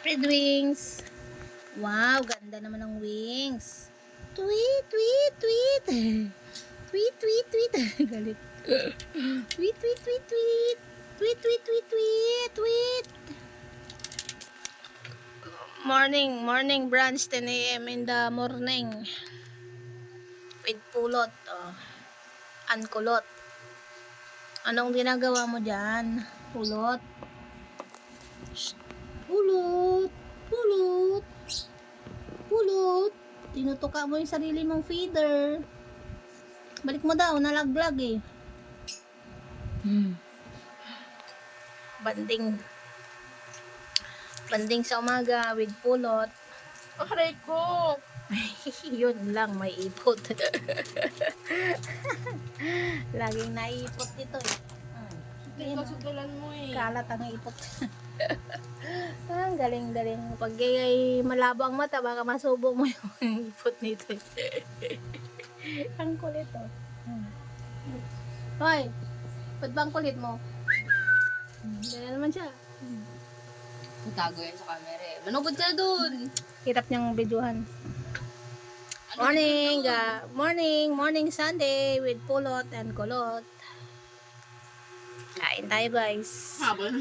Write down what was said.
Spread wings. Wow, ganda naman ng wings. Tweet, tweet, tweet. Tweet, tweet, tweet. Galit. Tweet, tweet, tweet, tweet. Tweet, tweet, tweet, tweet, tweet. Morning brunch, 10 a.m. in the morning. With pulot. Ankulot. Anong ginagawa mo dyan? Pulot. Shh. Pulot. Pulot. Pulot. Tinutuka mo yung sarili mong feeder. Balik mo daw, nalaglag eh. Banding. Banding sa umaga with pulot. Aray ko! Yun lang, may ipot. Laging naipot ito eh. Hindi ka sutulan mo eh. Kalat ang ipot. Ang galing-galing. Pag ay malabo ang mata, baka masubo mo yung ipot nito. Ang kulit oh. Hoy, ba't ba ang kulit mo? Ganyan naman siya. Tago yan sa camera eh. Manugod ka dun! Hirap niyang videohan. Morning, morning Sunday with pulot and kulot. Kain tayo guys. Habol